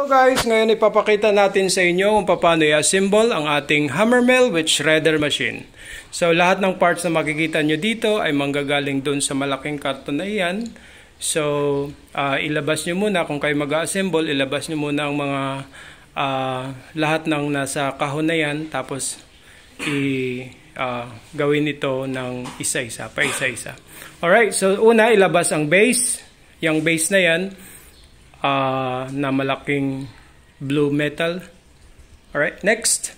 Hello guys, ngayon ipapakita natin sa inyo kung paano i-assemble ang ating hammer mill with shredder machine. So lahat ng parts na makikita nyo dito ay manggagaling dun sa malaking karton na iyan. So ilabas nyo muna kung kayo mag-assemble, ilabas nyo muna ang mga lahat ng nasa kahon na yan, tapos gawin ito ng isa-isa, pa isa-isa. Alright, so una ilabas ang base, yung base na yan. Na malaking blue metal. Alright, next.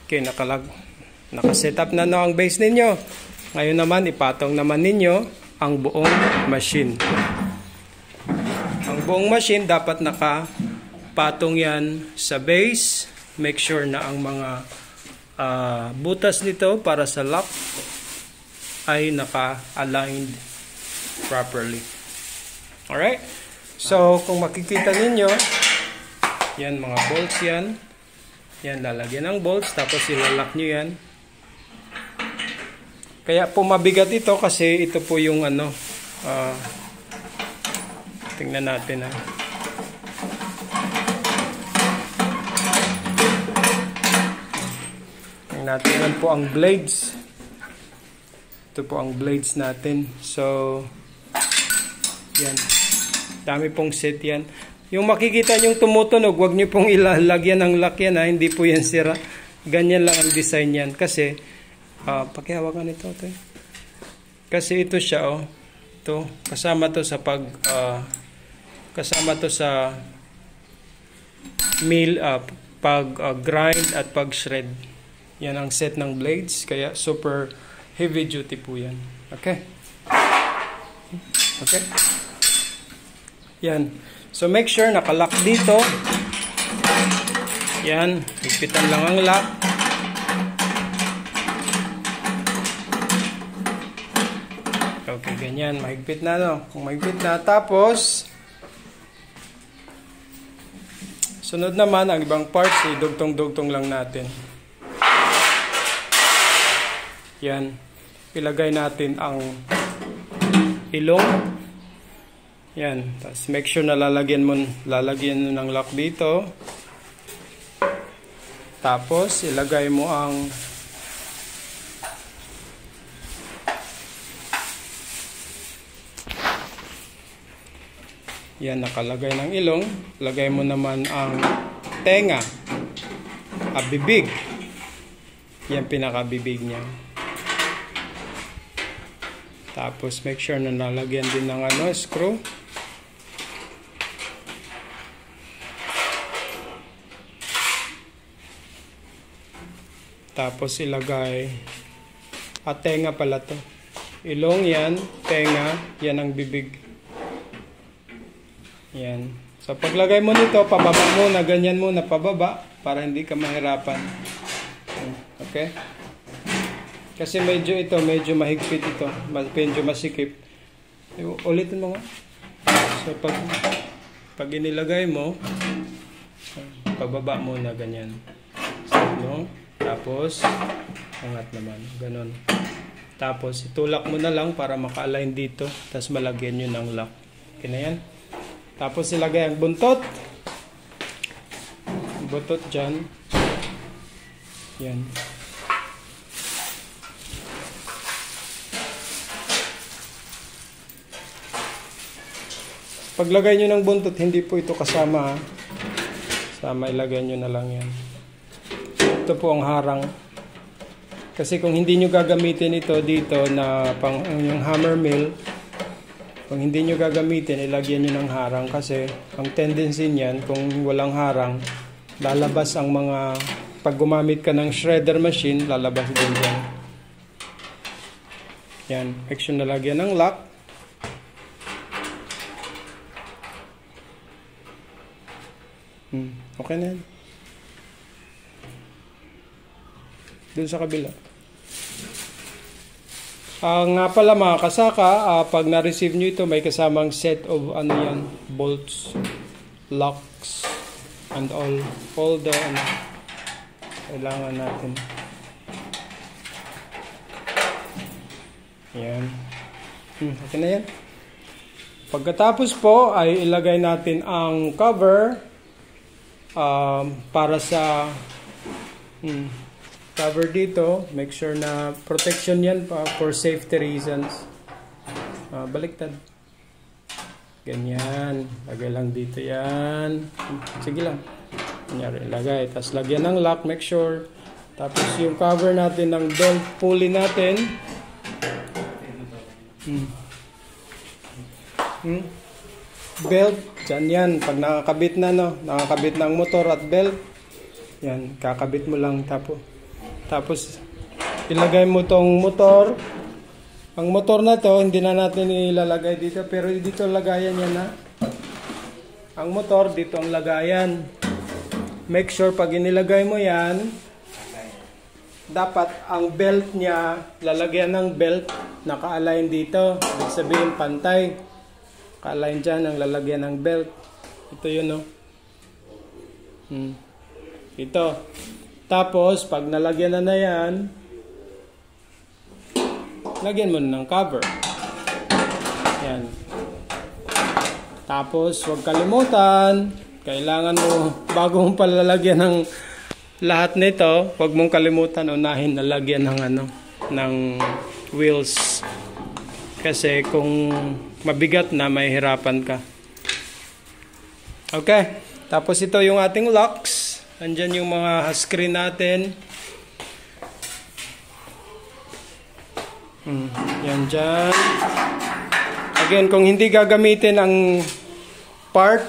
Okay, nakaset up na ang base ninyo. Ngayon naman, ipatong naman ninyo ang buong machine. Ang buong machine dapat nakapatong yan sa base. Make sure na ang mga butas nito para sa lock ay naka-aligned properly. Alright? So, kung makikita ninyo, yan mga bolts yan. Yan, lalagyan ng bolts, tapos ilalock nyo yan. Kaya pumabigat ito kasi ito po yung tingnan natin natin po ang blades. Ito po ang blades natin. So yan, dami pong set yan. Yung makikita nyong tumutunog, wag nyo pong ilalagyan ng lock yan, hindi po yan sira. Ganyan lang ang design yan kasi pakihawakan ito kasi ito siya ito kasama to sa mill, pag grind at pag shred. Yan ang set ng blades, kaya super heavy duty po yan. Okay? Okay? Yan. So make sure nakalock dito. Yan, higpitan lang ang lock. Okay, ganyan, mahigpit na Kung mahigpit na, tapos sunod naman ang ibang parts, idugtong-dugtong lang natin. Yan, ilagay natin ang ilong. Yan, tapos make sure na lalagyan mo ng lock dito. Tapos ilagay mo ang yan, nakalagay ng ilong. Lagay mo naman ang tenga, bibig. Yan, pinakabibig niya. Tapos make sure na nalagyan din ng screw. Tapos ilagay tenga pala to. Ilong yan, tenga, yan ang bibig. Yan. So paglagay mo nito, pababa muna, ganyan muna pababa para hindi ka mahirapan. Okay? Kasi medyo mahigpit ito. Medyo masikip. Ulitin mo nga. So, pag inilagay mo, pababa mo na ganyan. So, tapos, angat naman. Ganon. Tapos, itulak mo na lang para maka-align dito. Tapos, malagyan nyo ng lock. Okay na yan. Tapos, ilagay ang buntot. Buntot dyan. Yan. Paglagay nyo ng buntot, hindi po ito kasama. Sama, ilagay nyo na lang yan. Ito po ang harang. Kasi kung hindi nyo gagamitin ito dito na yung hammer mill, kung hindi nyo gagamitin, ilagyan nyo ng harang. Kasi ang tendency niyan, kung walang harang, lalabas ang mga, pag gumamit ka ng shredder machine, lalabas din dyan. Yan, action na lagyan ng lock. Okay na yan. Doon sa kabila. Nga pala mga kasaka, pag na-receive nyo ito, may kasamang set of bolts, locks, and all the kailangan natin. Yan. Okay na yan. Pagkatapos po ay ilagay natin ang cover para sa cover dito. Make sure na protection yan pa for safety reasons. Baliktad. Ganyan. Lagay lang dito yan. Sige lang. Kunyari, ilagay. Tapos lagyan ng lock. Make sure. Tapos yung cover natin ng belt pulley natin. Belt. Dyan yan. Pag nakakabit na, no? Nakakabit ng motor at belt. Yan. Kakabit mo lang. Tapos ilagay mo tong motor. Ang motor na to, hindi na natin ilalagay dito. Pero dito lagayan yan, ha? Ang motor, dito ang lagayan. Make sure pag inilagay mo yan, dapat ang belt niya, lalagyan ng belt, naka-align dito. Ibig sabihin, pantay. Naka-align dyan ang lalagyan ng belt. Ito yun, no? Ito. Tapos, pag nalagyan na yan, lagyan mo ng cover. Yan. Tapos, huwag kalimutan, kailangan mo, bago mong palalagyan ng lahat nito, huwag mong kalimutan unahin na lagyan ng ng wheels. Kasi kung mabigat na, mahihirapan ka. Okay. Tapos ito yung ating locks. Andyan yung mga screen natin. Yan dyan. Again, kung hindi gagamitin ang part,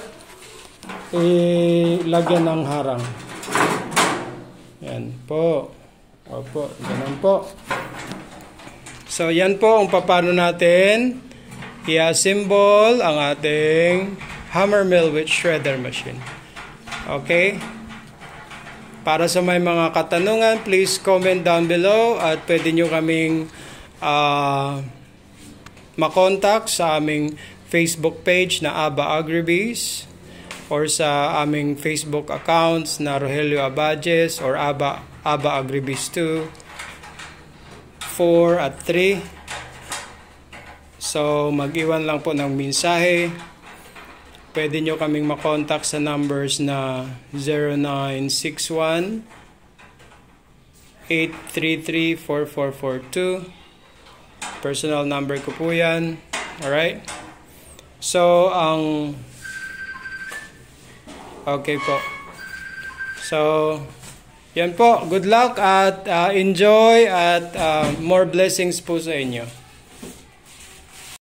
lagyan ng harang. Yan po. Opo, ganun po. So, yan po ang paano natin i-assemble ang ating hammer mill with shredder machine. Okay? Para sa may mga katanungan, please comment down below at pwede nyo kaming makontak sa aming Facebook page na Aba Agribiz or sa aming Facebook accounts na Rogelio Abajes or Aba Agribiz 2, 4 at 3. So mag-iwan lang po ng mensahe. Pwede nyo kaming makontak sa numbers na 0961 833-4442. Personal number ko po yan. Alright? So, okay po. So, yan po. Good luck at enjoy at more blessings po sa inyo.